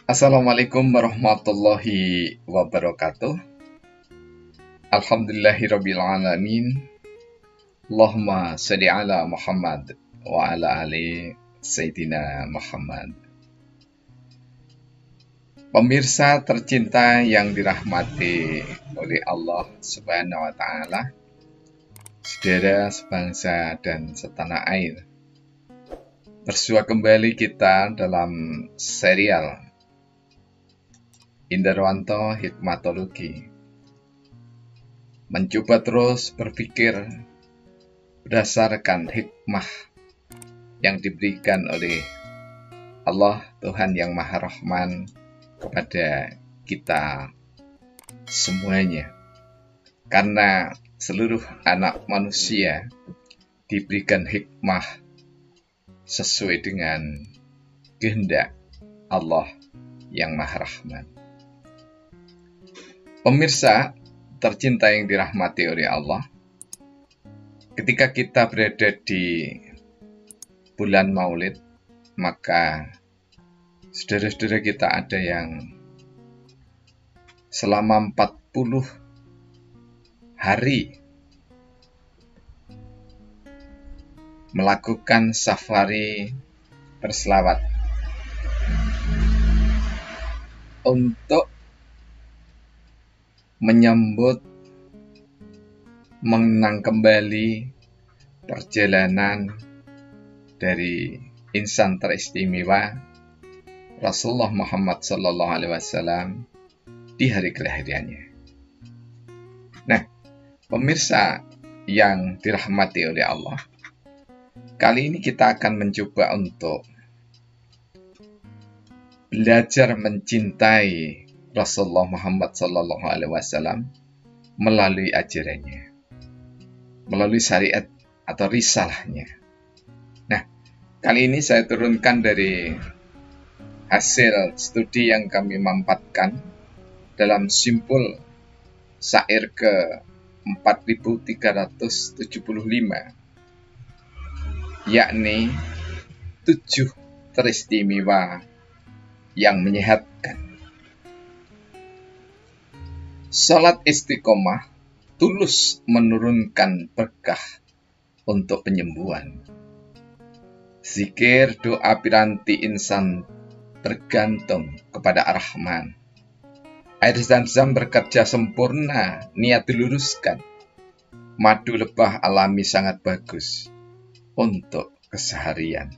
Assalamualaikum warahmatullahi wabarakatuh. Alhamdulillahirrabbilalamin. Allahumma sholli ala Muhammad wa ala ali Sayyidina Muhammad. Pemirsa tercinta yang dirahmati oleh Allah Subhanahu wa Ta'ala, saudara sebangsa dan setanah air, bersua kembali kita dalam serial Indarwanto Hikmatologi, mencoba terus berpikir berdasarkan hikmah yang diberikan oleh Allah Tuhan yang Maha Rahman kepada kita semuanya. Karena seluruh anak manusia diberikan hikmah sesuai dengan kehendak Allah yang Maha Rahman. Pemirsa tercinta yang dirahmati oleh Allah, ketika kita berada di bulan Maulid, maka saudara-saudara kita ada yang selama 40 hari melakukan safari berselawat untuk menyambut, mengenang kembali perjalanan dari insan teristimewa Rasulullah Muhammad SAW di hari kelahirannya. Nah, pemirsa yang dirahmati oleh Allah, kali ini kita akan mencoba untuk belajar mencintai Rasulullah Muhammad SAW melalui ajarannya, melalui syariat atau risalahnya. Nah, kali ini saya turunkan dari hasil studi yang kami mampatkan dalam simpul syair ke 4375, yakni 7 teristimewa yang menyehatkan. Salat istiqomah tulus menurunkan berkah untuk penyembuhan. Zikir doa piranti insan tergantung kepada Ar-Rahman. Air Zam-Zam bekerja sempurna, niat diluruskan. Madu lebah alami sangat bagus untuk keseharian.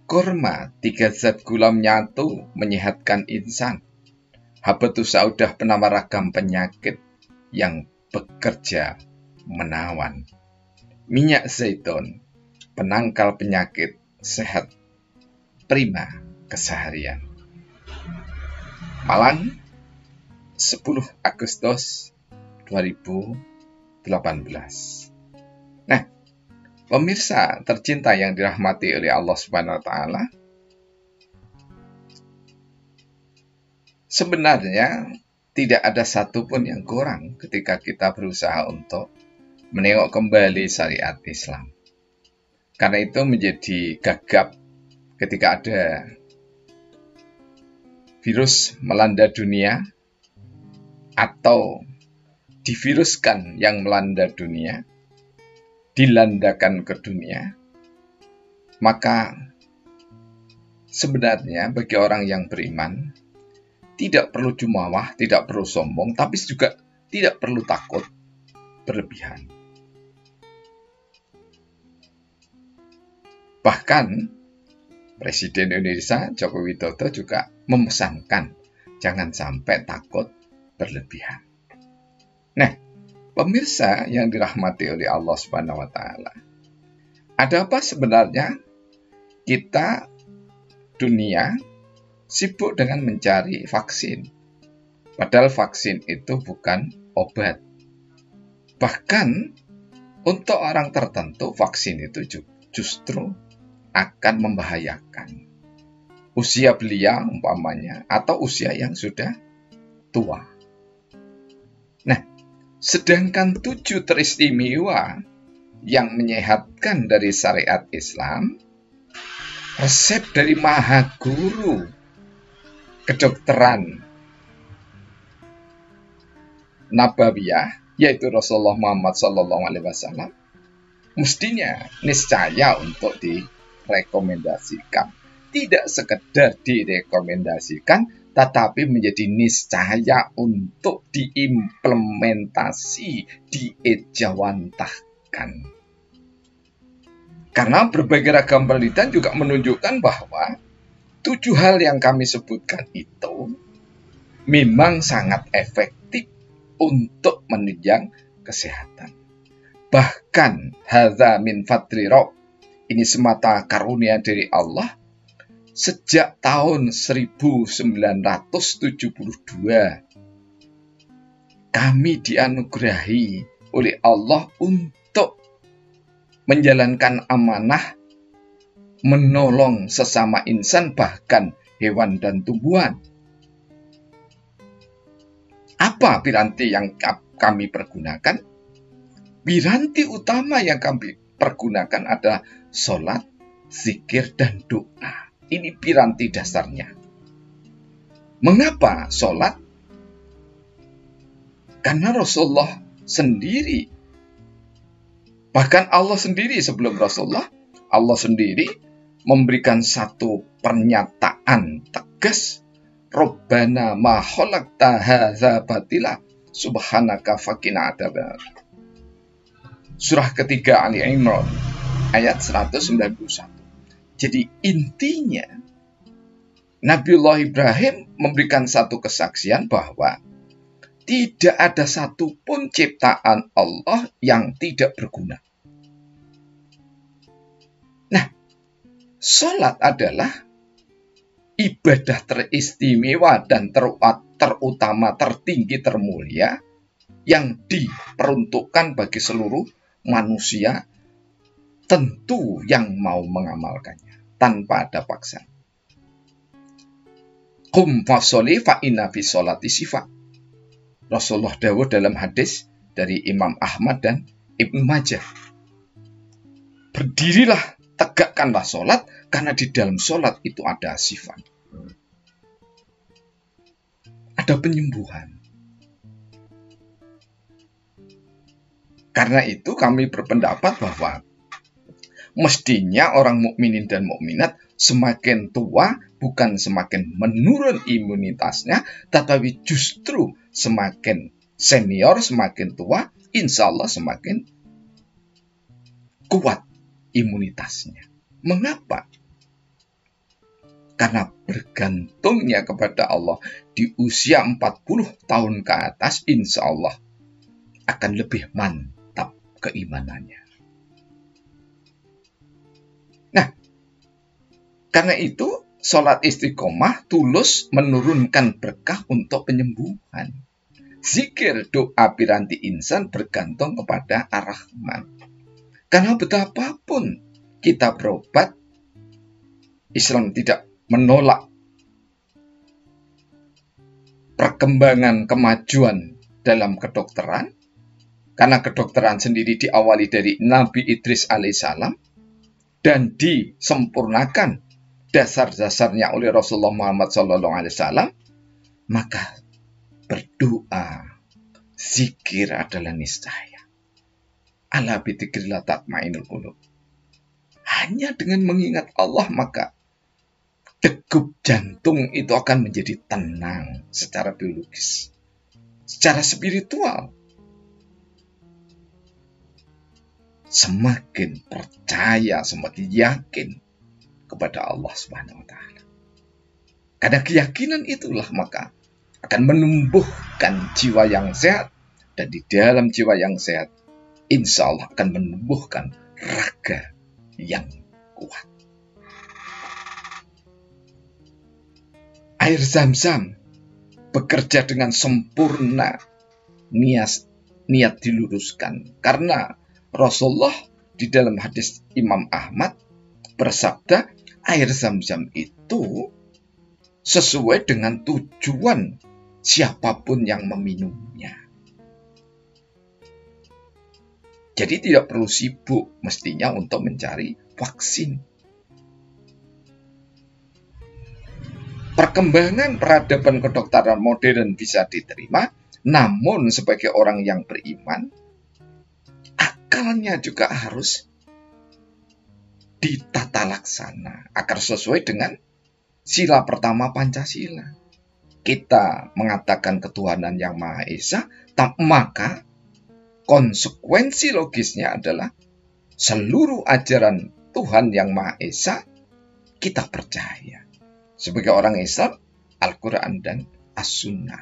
Kurma 3 zat gula menyatu menyehatkan insan. Habatus saudah penawar ragam penyakit yang bekerja menawan. Minyak zaitun penangkal penyakit sehat prima keseharian. Malang 10 Agustus 2018. Nah, pemirsa tercinta yang dirahmati oleh Allah Subhanahu wa Ta'ala, sebenarnya tidak ada satupun yang kurang ketika kita berusaha untuk menengok kembali syariat Islam. Karena itu menjadi gagap ketika ada virus melanda dunia atau diviruskan yang melanda dunia, dilandakan ke dunia, maka sebenarnya bagi orang yang beriman tidak perlu jumawah, tidak perlu sombong, tapi juga tidak perlu takut berlebihan. Bahkan Presiden Indonesia Joko Widodo juga memesankan jangan sampai takut berlebihan. Nah, pemirsa yang dirahmati oleh Allah Subhanahu wa Ta'ala, ada apa sebenarnya kita dunia sibuk dengan mencari vaksin, padahal vaksin itu bukan obat. Bahkan untuk orang tertentu vaksin itu justru akan membahayakan usia belia umpamanya, atau usia yang sudah tua. Nah, sedangkan 7 teristimewa yang menyehatkan dari syariat Islam, resep dari Maha Guru, kedokteran nabawiyah, yaitu Rasulullah Muhammad SAW, mestinya niscaya untuk direkomendasikan. Tidak sekedar direkomendasikan, tetapi menjadi niscaya untuk diimplementasi, diejawantahkan. Karena berbagai ragam penelitian juga menunjukkan bahwa 7 hal yang kami sebutkan itu memang sangat efektif untuk menunjang kesehatan. Bahkan hadza min fadli Rabb, ini semata karunia dari Allah. Sejak tahun 1972 kami dianugerahi oleh Allah untuk menjalankan amanah menolong sesama insan, bahkan hewan dan tumbuhan. Apa piranti yang kami pergunakan? Piranti utama yang kami pergunakan adalah sholat, zikir, dan doa. Ini piranti dasarnya. Mengapa sholat? Karena Rasulullah sendiri, bahkan Allah sendiri sebelum Rasulullah, Allah sendiri memberikan satu pernyataan tegas, Rabbana ma khalaqta hadza batila subhanaka faqina adzabannar. Surah ketiga Ali Imran ayat 191. Jadi intinya Nabiullah Ibrahim memberikan satu kesaksian bahwa tidak ada satupun ciptaan Allah yang tidak berguna. Nah, sholat adalah ibadah teristimewa dan terutama, tertinggi, termulia yang diperuntukkan bagi seluruh manusia, tentu yang mau mengamalkannya tanpa ada paksaan. Qum fasholli fa inna fi sholati shifa. Rasulullah dawuh dalam hadis dari Imam Ahmad dan Ibnu Majah. Berdirilah, tegakkanlah sholat, karena di dalam sholat itu ada sifat. Ada penyembuhan. Karena itu kami berpendapat bahwa mestinya orang mukminin dan mukminat semakin tua bukan semakin menurun imunitasnya, tetapi justru semakin senior, semakin tua, insya Allah semakin kuat imunitasnya. Mengapa? Karena bergantungnya kepada Allah di usia 40 tahun ke atas, insya Allah akan lebih mantap keimanannya. Nah, karena itu sholat istiqomah tulus menurunkan berkah untuk penyembuhan. Zikir, doa piranti insan bergantung kepada Ar-Rahman. Karena betapapun kita berobat, Islam tidak menolak perkembangan kemajuan dalam kedokteran. Karena kedokteran sendiri diawali dari Nabi Idris alaihissalam dan disempurnakan dasar-dasarnya oleh Rasulullah Muhammad SAW, maka berdoa, zikir adalah niscaya. Ala bidzikrillah tatma'innul qulub. Hanya dengan mengingat Allah, maka degup jantung itu akan menjadi tenang secara biologis, secara spiritual. Semakin percaya, semakin yakin kepada Allah Subhanahu wa Ta'ala. Karena keyakinan itulah maka akan menumbuhkan jiwa yang sehat, dan di dalam jiwa yang sehat insya Allah akan menumbuhkan raga yang kuat. Air Zam-Zam bekerja dengan sempurna, niat diluruskan, karena Rasulullah di dalam hadis Imam Ahmad bersabda, air Zam-Zam itu sesuai dengan tujuan siapapun yang meminumnya. Jadi tidak perlu sibuk mestinya untuk mencari vaksin. Perkembangan peradaban kedokteran modern bisa diterima, namun sebagai orang yang beriman, akalnya juga harus ditata laksana agar sesuai dengan sila pertama Pancasila. Kita mengatakan ketuhanan yang Maha Esa, maka konsekuensi logisnya adalah seluruh ajaran Tuhan yang Maha Esa kita percaya. Sebagai orang Islam, Al-Quran dan As-Sunnah.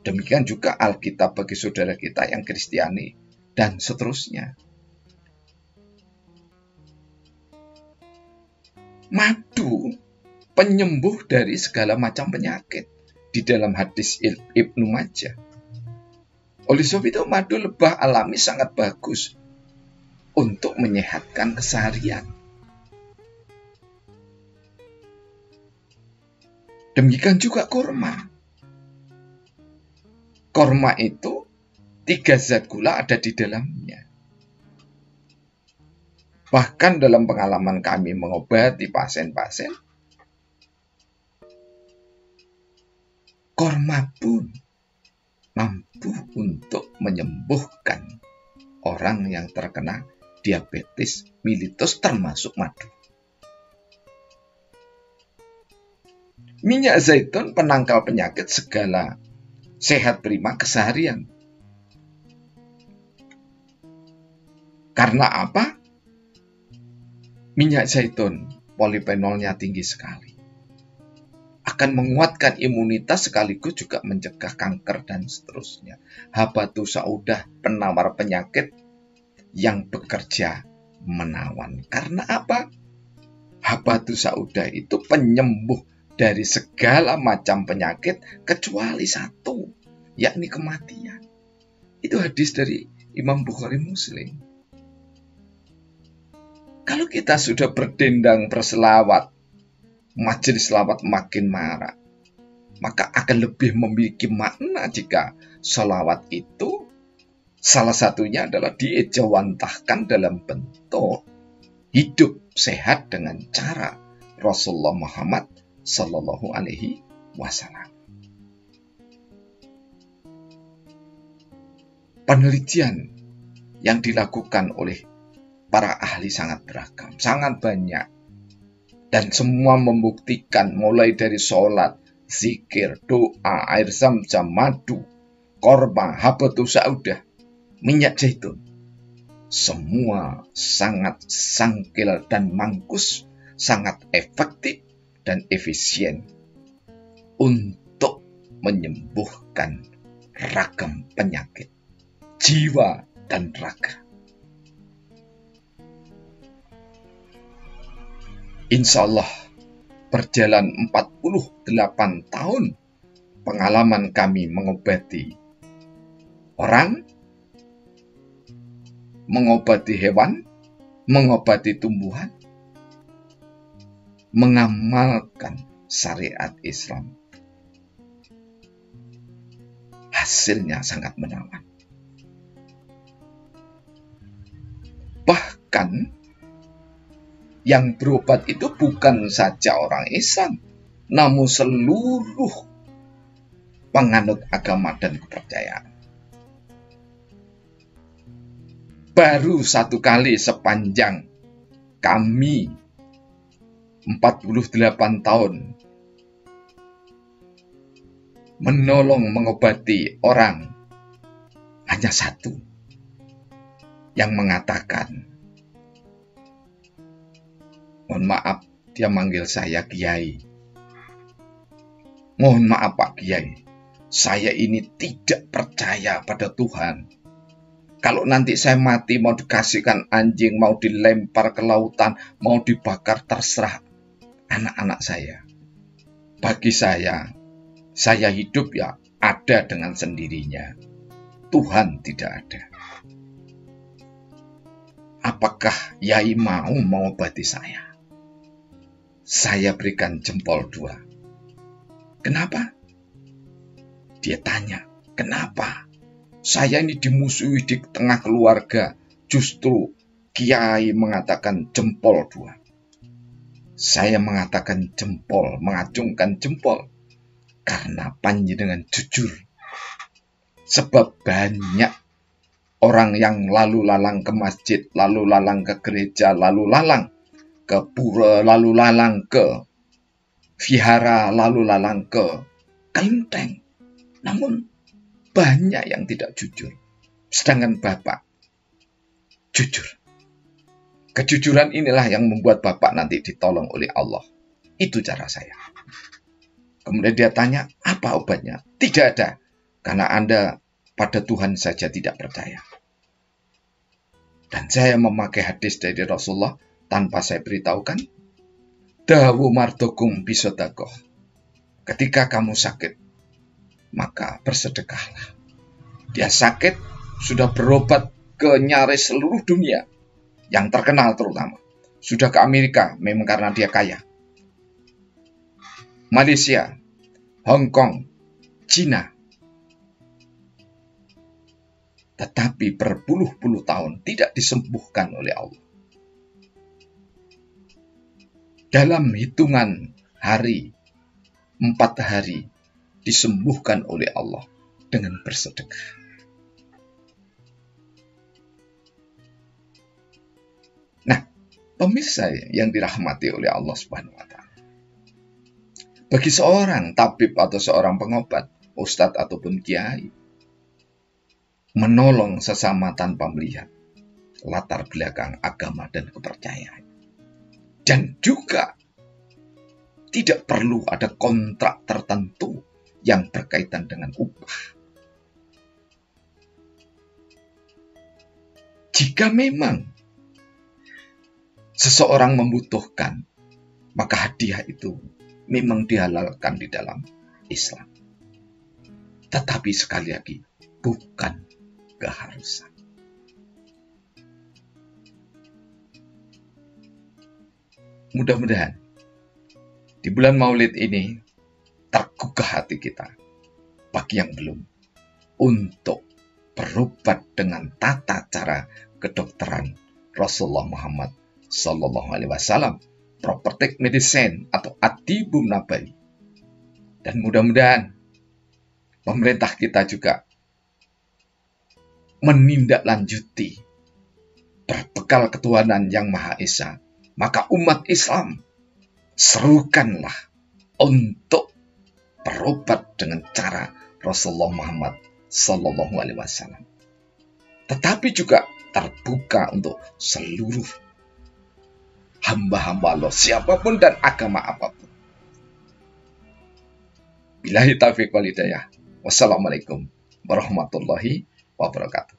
Demikian juga Alkitab bagi saudara kita yang Kristiani, dan seterusnya. Madu penyembuh dari segala macam penyakit di dalam hadis Ibnu Majah. Oleh sebab itu, madu lebah alami sangat bagus untuk menyehatkan keseharian. Demikian juga kurma. Kurma itu 3 zat gula ada di dalamnya. Bahkan dalam pengalaman kami mengobati pasien-pasien, kurma pun mampu untuk menyembuhkan orang yang terkena diabetes mellitus termasuk madu. Minyak zaitun penangkal penyakit segala sehat prima keseharian. Karena apa? Minyak zaitun polifenolnya tinggi sekali. Akan menguatkan imunitas sekaligus juga mencegah kanker dan seterusnya. Habatus saudah penawar penyakit yang bekerja menawan. Karena apa? Habatus saudah itu penyembuh dari segala macam penyakit kecuali satu, yakni kematian. Itu hadis dari Imam Bukhari Muslim. Kalau kita sudah berdendang berselawat, majelis selawat makin marak, maka akan lebih memiliki makna jika selawat itu salah satunya adalah diejawantahkan dalam bentuk hidup sehat dengan cara Rasulullah Muhammad Sallallahu Alaihi Wasallam. Penelitian yang dilakukan oleh para ahli sangat beragam, sangat banyak, dan semua membuktikan mulai dari sholat, zikir, doa, air zam-zam, madu, korma, habatus saudah, minyak zaitun, semua sangat sangkil dan mangkus, sangat efektif dan efisien untuk menyembuhkan ragam penyakit jiwa dan raga. Insya Allah berjalan 48 tahun pengalaman kami mengobati orang, mengobati hewan, mengobati tumbuhan, mengamalkan syariat Islam. Hasilnya sangat menawan. Bahkan yang berobat itu bukan saja orang Islam, namun seluruh penganut agama dan kepercayaan. Baru satu kali sepanjang kami 48 tahun menolong mengobati orang, hanya satu yang mengatakan, mohon maaf, dia manggil saya Kiai. Mohon maaf Pak Kiai, saya ini tidak percaya pada Tuhan. Kalau nanti saya mati mau dikasihkan anjing, mau dilempar ke lautan, mau dibakar, terserah anak-anak saya. Bagi saya hidup ya ada dengan sendirinya. Tuhan tidak ada. Apakah Yai mau mengobati saya? Saya berikan jempol 2. Kenapa? Dia tanya, kenapa? Saya ini dimusuhi di tengah keluarga. Justru Kiai mengatakan jempol 2. Saya mengatakan jempol, mengacungkan jempol, karena panjenengan jujur. Sebab banyak orang yang lalu lalang ke masjid, lalu lalang ke gereja, lalu lalang ke pura, lalu lalang ke vihara, lalu lalang ke kelenteng. Namun banyak yang tidak jujur. Sedangkan Bapak jujur. Kejujuran inilah yang membuat Bapak nanti ditolong oleh Allah. Itu cara saya. Kemudian dia tanya, apa obatnya? Tidak ada. Karena Anda pada Tuhan saja tidak percaya. Dan saya memakai hadis dari Rasulullah tanpa saya beritahukan. Dawu mardokum bisodakoh. Ketika kamu sakit, maka bersedekahlah. Dia sakit, sudah berobat ke nyaris seluruh dunia, yang terkenal terutama. Sudah ke Amerika, memang karena dia kaya. Malaysia, Hong Kong, Cina. Tetapi berpuluh-puluh tahun tidak disembuhkan oleh Allah. Dalam hitungan hari, 4 hari, disembuhkan oleh Allah dengan bersedekah. Nah, pemirsa yang dirahmati oleh Allah Subhanahu wa Ta'ala. Bagi seorang tabib atau seorang pengobat, ustadz ataupun kiai, menolong sesama tanpa melihat latar belakang agama dan kepercayaan. Dan juga tidak perlu ada kontrak tertentu yang berkaitan dengan upah. Jika memang seseorang membutuhkan, maka hadiah itu memang dihalalkan di dalam Islam. Tetapi sekali lagi, bukan keharusan. Mudah-mudahan di bulan Maulid ini tergugah hati kita, bagi yang belum, untuk berobat dengan tata cara kedokteran Rasulullah Muhammad Sallallahu Alaihi Wasallam, prophetic medicine atau At-Tibun Nabawi. Dan mudah-mudahan pemerintah kita juga menindaklanjuti berbekal ketuhanan yang Maha Esa. Maka umat Islam serukanlah untuk berobat dengan cara Rasulullah Muhammad Sallallahu Alaihi Wasallam. Tetapi juga terbuka untuk seluruh hamba-hamba Allah, siapapun dan agama apapun. Billahi taufiq wal hidayah. Wassalamualaikum warahmatullahi wabarakatuh.